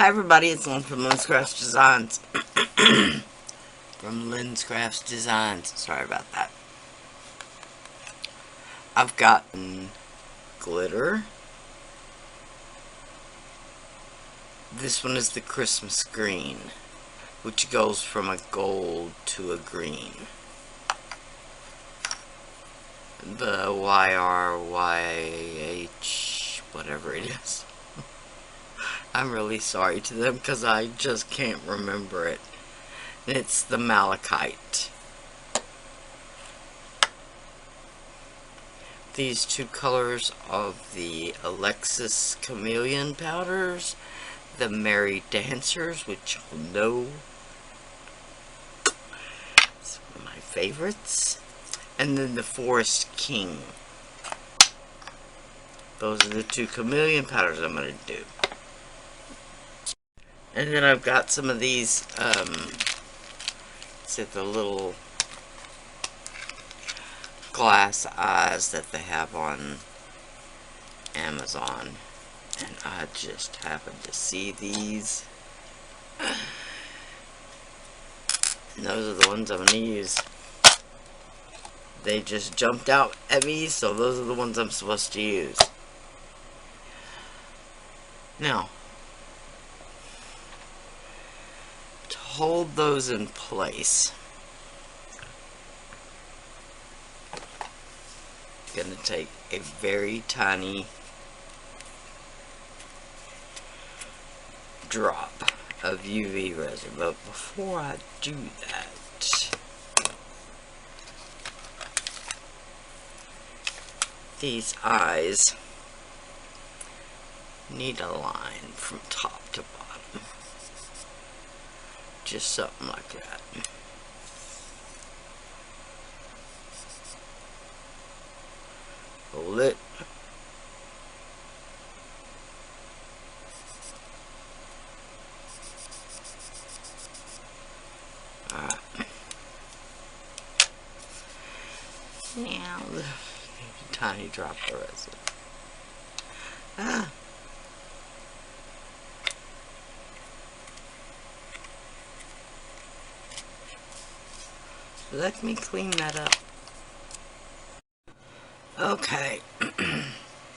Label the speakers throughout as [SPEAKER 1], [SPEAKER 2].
[SPEAKER 1] Hi everybody, it's Lynn from Lynn's Crafts Designs. From Lynn's Crafts Designs. Sorry about that. I've gotten glitter. This one is the Christmas green, which goes from a gold to a green. The YRYH, whatever it is. I'm really sorry to them because I just can't remember it. It's the malachite. These two colors of the Alexis Chameleon powders, the Merry Dancers, which you'll know, it's one of my favorites, and then the Forest King. Those are the two chameleon powders I'm going to do. And then I've got some of these, the little glass eyes that they have on Amazon. And I just happened to see these. And those are the ones I'm going to use. They just jumped out at me, so those are the ones I'm supposed to use. Now, to hold those in place, I'm going to take a very tiny drop of UV resin. But before I do that, these eyes need a line from top to bottom. Just something like that. Hold it. Alright. Now, the tiny drop of resin. Let me clean that up. Okay.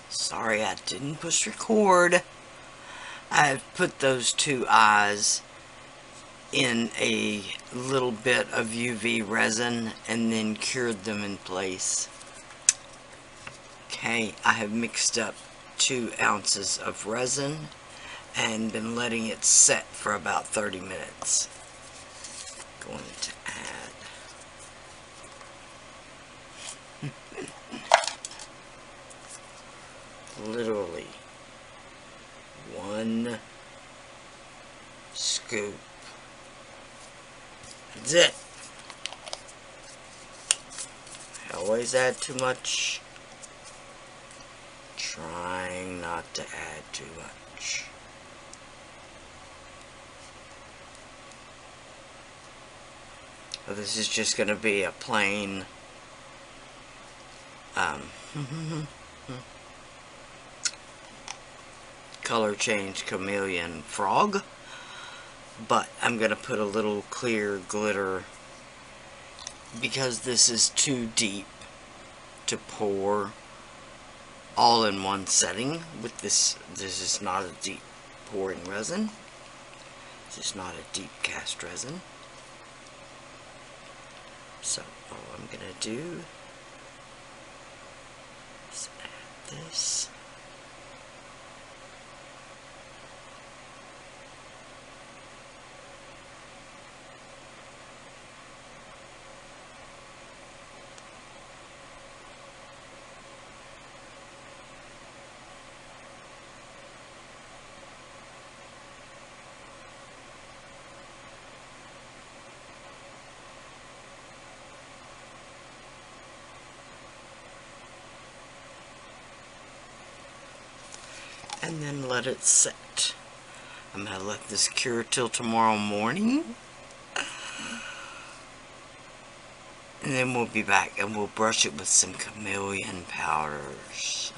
[SPEAKER 1] Sorry I didn't push record. I've put those two eyes in a little bit of UV resin and then cured them in place. Okay, I have mixed up 2 ounces of resin and been letting it set for about 30 minutes. Going to add literally 1 scoop. That's it. I always add too much. Trying not to add too much. So this is just going to be a plain color change chameleon frog, but I'm going to put a little clear glitter because this is too deep to pour all in one setting with this. This is not a deep pouring resin. This is not a deep cast resin. So all I'm going to do is add this. And then let it set. I'm going to let this cure till tomorrow morning. And then we'll be back and we'll brush it with some chameleon powders.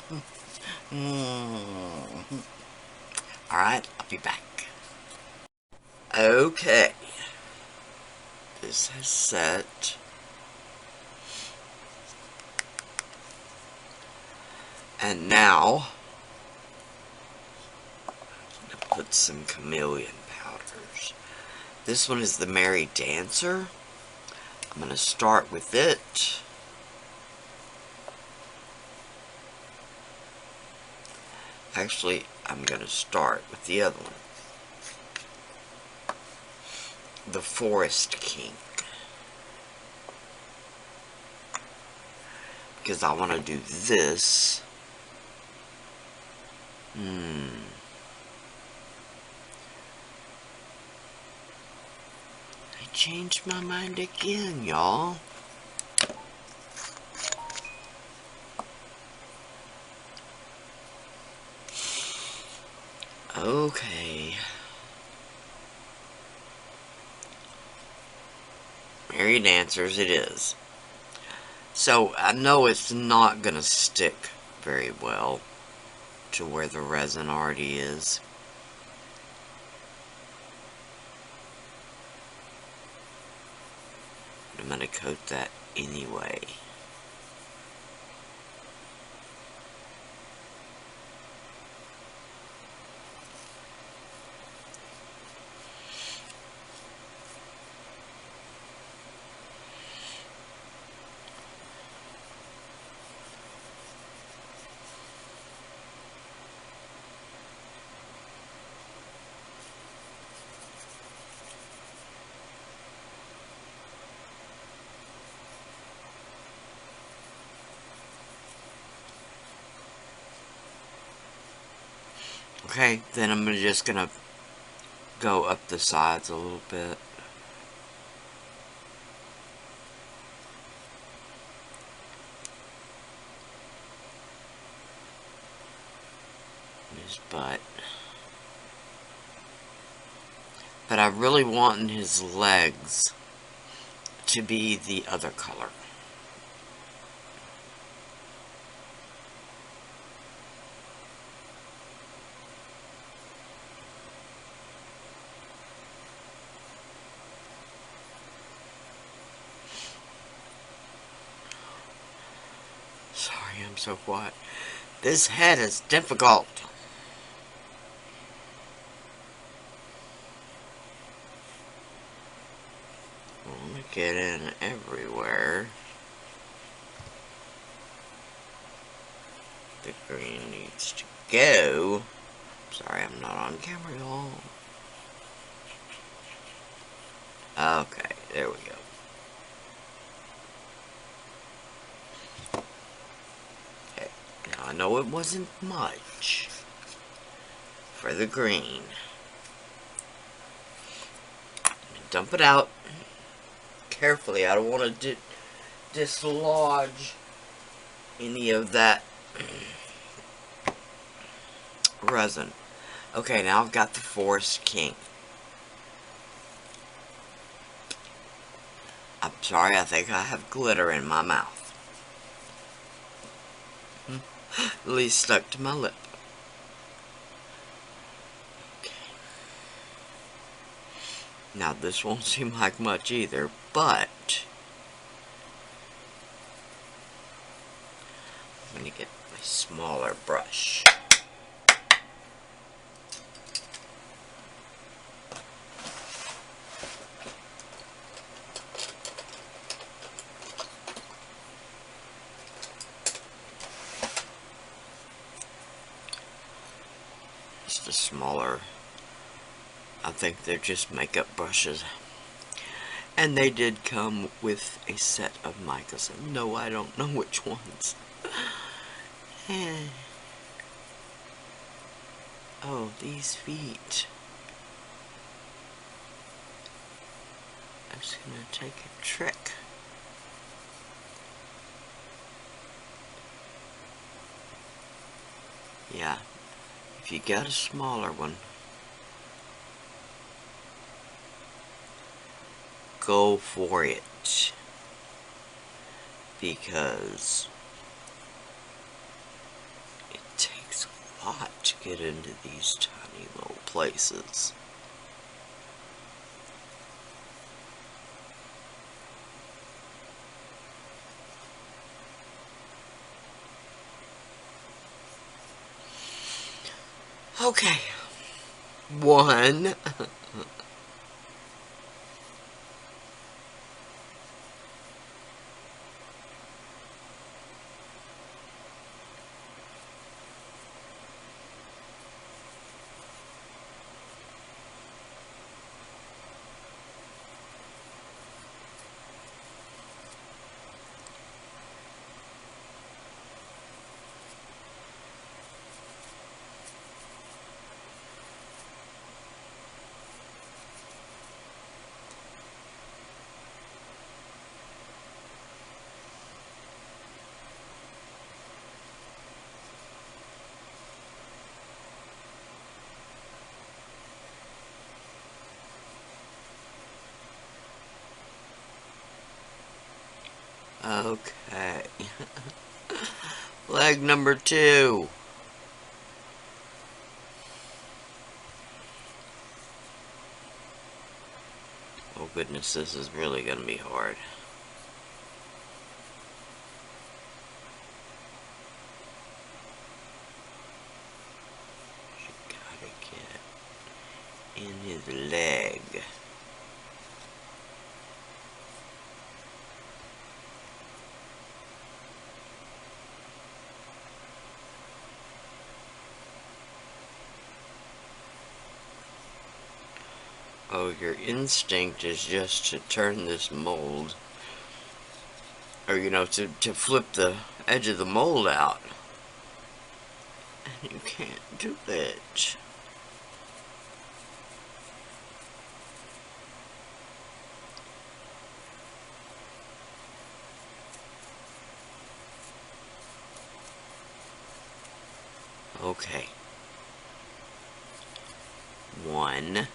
[SPEAKER 1] Alright, I'll be back. Okay. This has set. And now, I'm going to put some Chameleon powders. This one is the Merry Dancer. I'm going to start with it. Actually, I'm going to start with the other one. The Forest King. Because I want to do this. I changed my mind again, y'all. Okay. Merry Dancers it is. So, I know it's not going to stick very well to where the resin already is. But I'm going to coat that anyway. Okay, then I'm just gonna go up the sides a little bit. His butt. But I really want his legs to be the other color. Sorry, I'm so quiet. This head is difficult. I want to get in everywhere. The green needs to go. Sorry, I'm not on camera, y'all. Okay, there we go. Okay, now I know it wasn't much for the green. Dump it out carefully. I don't want to dislodge any of that resin. Okay, now I've got the Forest King. I'm sorry, I think I have glitter in my mouth. At least stuck to my lip. Okay. Now this won't seem like much either, but I'm going to get my smaller brush. Just a smaller, I think they're just makeup brushes. And they did come with a set of micas. No, I don't know which ones. Oh, these feet. I'm just gonna take a trick. Yeah, if you got a smaller one, go for it. Because it takes a lot to get into these tiny little places. Okay. One. Okay. Leg number 2. Oh goodness, this is really going to be hard. You gotta get in his leg. Oh, your instinct is just to turn this mold, or to flip the edge of the mold out. And you can't do it. Okay. 1.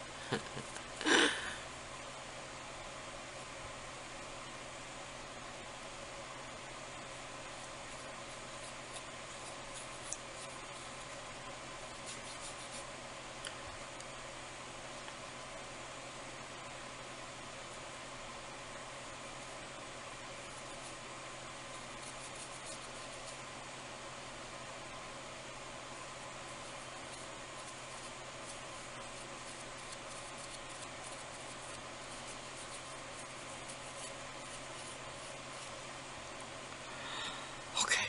[SPEAKER 1] Okay.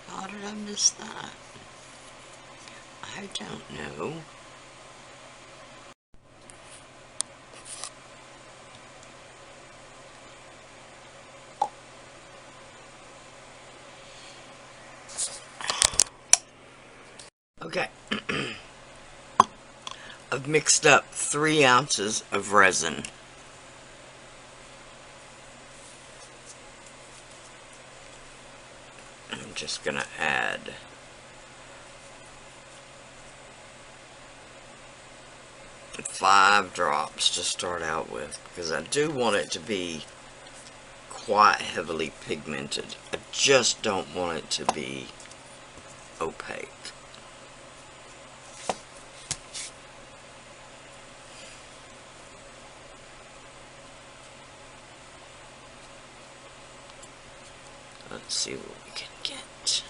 [SPEAKER 1] How did I miss that? I don't know. Okay. I've mixed up 3 ounces of resin. I'm just gonna add 5 drops to start out with, because I do want it to be quite heavily pigmented. I just don't want it to be opaque. Let's see what we can get.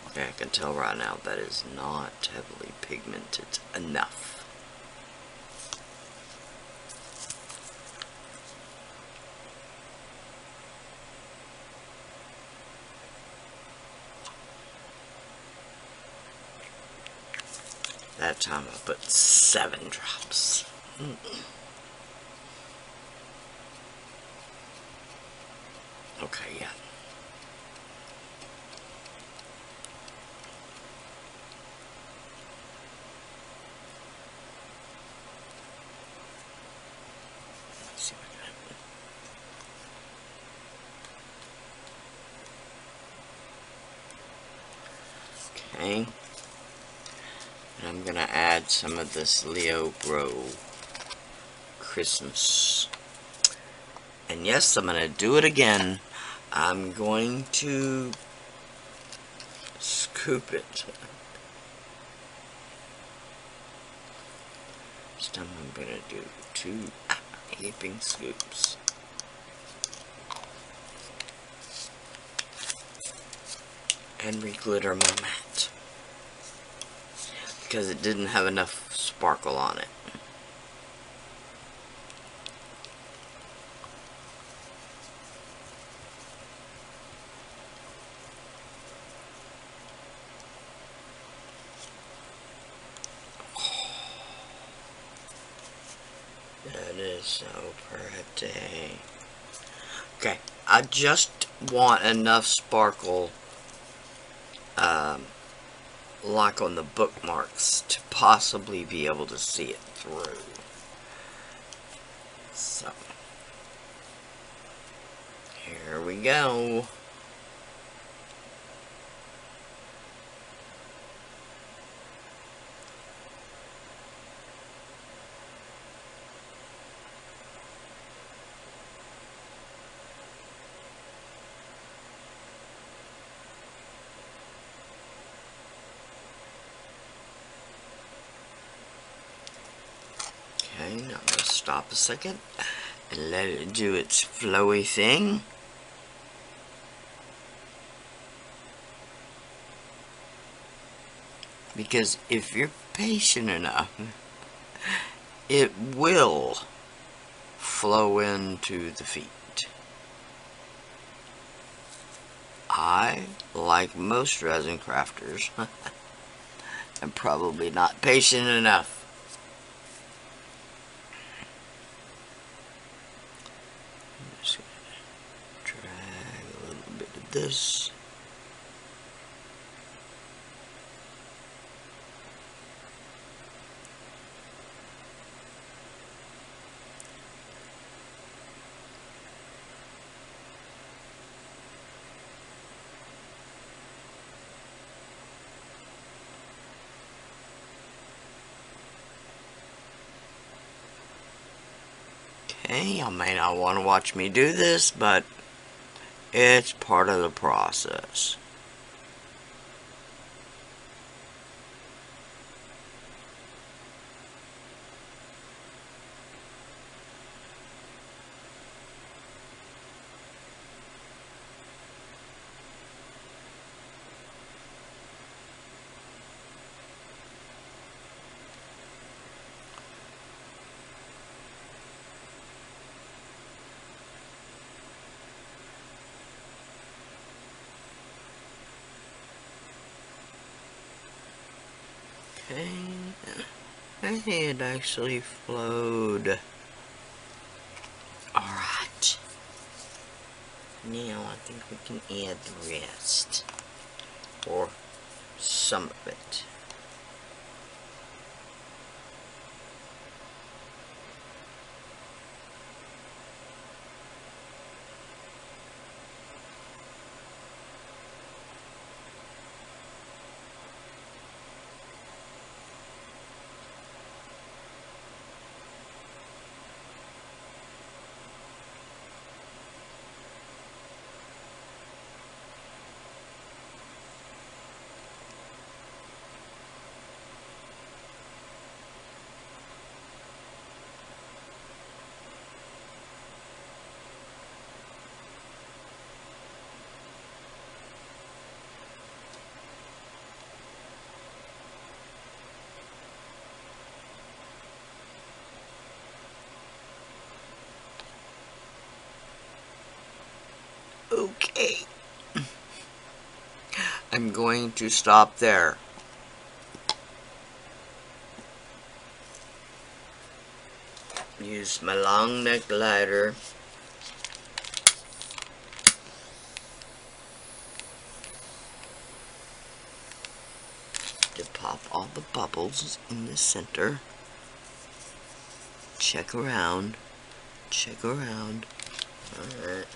[SPEAKER 1] Okay, I can tell right now that is not heavily pigmented enough. That time I put 7 drops. Okay, yeah. Let's see what happens. Okay. And I'm gonna add some of this Leo Bro Christmas. And yes, I'm gonna do it again. I'm going to scoop it. this time I'm going to do 2 heaping scoops. And re-glitter my mat. Because it didn't have enough sparkle on it. That is so pretty. Okay, I just want enough sparkle, like on the bookmarks, to possibly be able to see it through. So, here we go. Okay, now I'm going to stop a second and let it do its flowy thing. Because if you're patient enough, it will flow into the feet. I, like most resin crafters, am probably not patient enough. I'm just going to drag a little bit of this. Okay, you may not want to watch me do this, but it's part of the process. Okay, I think it actually flowed. Alright. Now I think we can add the rest. Or some of it. Okay. I'm going to stop there. Use my long neck lighter to pop all the bubbles in the center. Check around. Check around. Alright.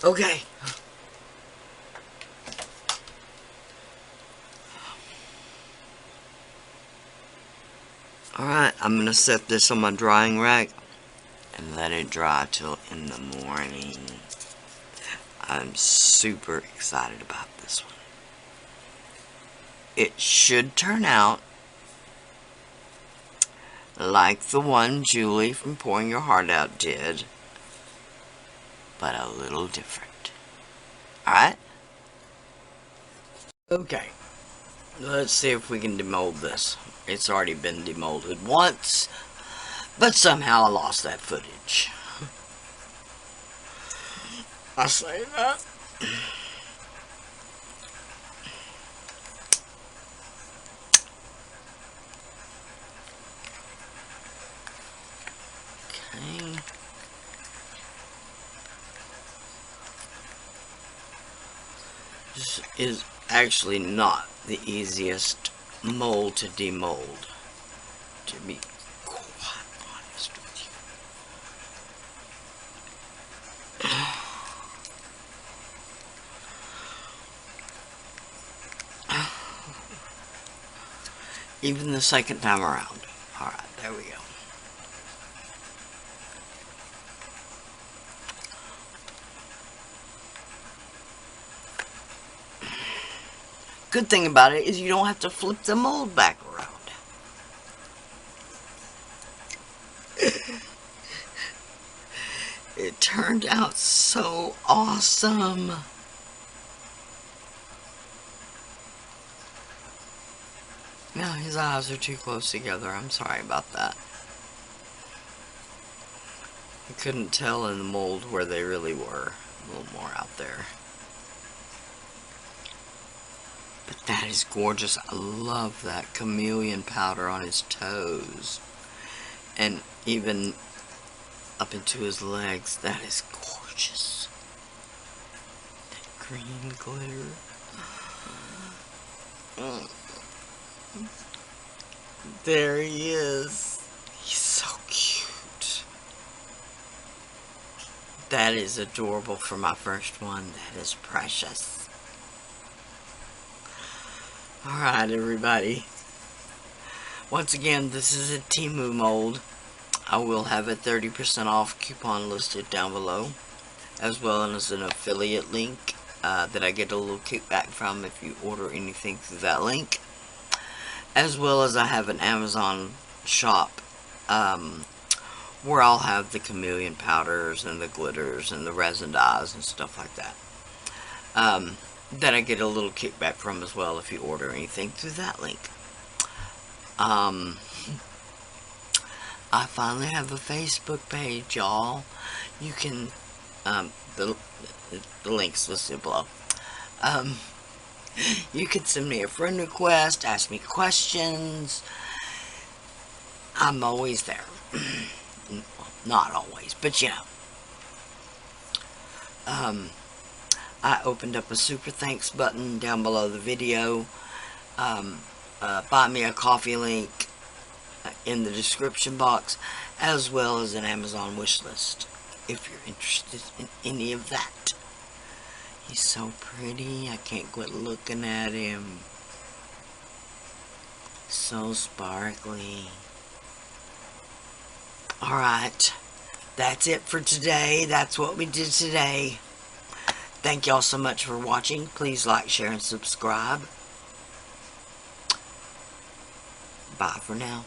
[SPEAKER 1] Okay. Alright, I'm going to set this on my drying rack and let it dry till in the morning. I'm super excited about this one. It should turn out like the one Julie from Pouring Your Heart Out did, but a little different. Alright? Okay. Let's see if we can demold this. It's already been demolded once, but somehow I lost that footage. I say that. Okay. This is actually not the easiest mold to demold, to be quite honest with you. Even the second time around. Alright, there we go. Good thing about it is you don't have to flip the mold back around. It turned out so awesome. No, his eyes are too close together. I'm sorry about that. I couldn't tell in the mold where they really were. A little more out there. But that is gorgeous. I love that chameleon powder on his toes. And even up into his legs. That is gorgeous. That green glitter. There he is. He's so cute. That is adorable for my first one. That is precious. Alright, everybody. Once again, this is a Temu mold. I will have a 30% off coupon listed down below, as well as an affiliate link that I get a little kickback from if you order anything through that link. As well as I have an Amazon shop where I'll have the chameleon powders and the glitters and the resin dyes and stuff like that. That I get a little kickback from as well if you order anything through that link. I finally have a Facebook page, y'all. You can, the link's listed below. You can send me a friend request, ask me questions. I'm always there. Not always, but you know. I opened up a super thanks button down below the video. Buy me a coffee link in the description box, as well as an Amazon wish list if you're interested in any of that. He's so pretty. I can't quit looking at him. So sparkly. Alright, that's it for today. That's what we did today. Thank y'all so much for watching. Please like, share, and subscribe. Bye for now.